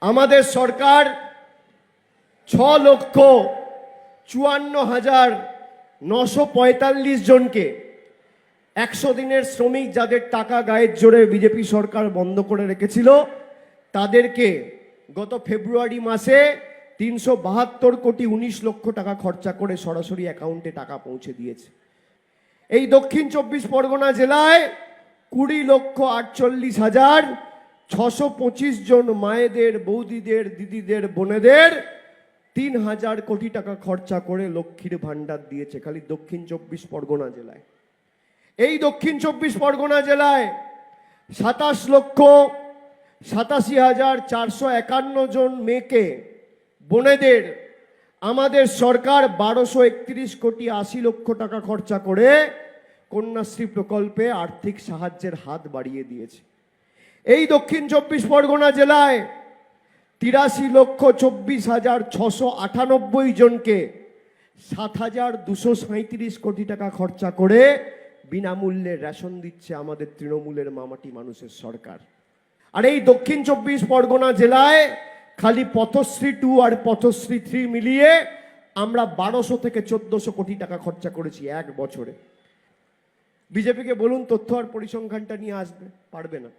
আমাদের সরকার 6,54,945 জনকে 100 দিনের শ্রমিক যাদের টাকা গায়ের জোরে বিজেপি সরকার বন্ধ করে রেখেছিল তাদেরকে গত ফেব্রুয়ারি মাসে 372,19,00,000 টাকা খরচা করে সরাসরি অ্যাকাউন্টে টাকা পৌঁছে দিয়েছে। এই দক্ষিণ 24 পরগনা জেলায় 20,48,625 জন মায়েদের, বৌদিদের, দিদিদের, বোনেদের 3,000 কোটি টাকা খরচা করে লক্ষ্মীর ভান্ডার দিয়েছে খালি দক্ষিণ 24 পরগনা জেলায়। এই দক্ষিণ 24 পরগনা জেলায় 27,87,451 জন মেয়েকে, বোনেদের আমাদের সরকার 1231,80,00,000 টাকা খরচা করে কন্যাশ্রী প্রকল্পে আর্থিক সাহায্যের হাত বাড়িয়ে দিয়েছে। এই দক্ষিণ 24 পরগনা জেলায় 83,24,698 জনকে 7,237 কোটি টাকা খরচা করে বিনামূল্যে রেশন দিচ্ছে আমাদের তৃণমূলের মামাটি মানুষের সরকার। আর এই দক্ষিণ 24 পরগনা জেলায় খালি পথশ্রী 2 আর পথশ্রী 3 মিলিয়ে আমরা 1200 থেকে 1400 কোটি টাকা খরচা করেছি এক বছরে। বিজেপিকে বলুন তথ্য আর পরিসংখ্যানটা নিয়ে আসবে, পারবে না।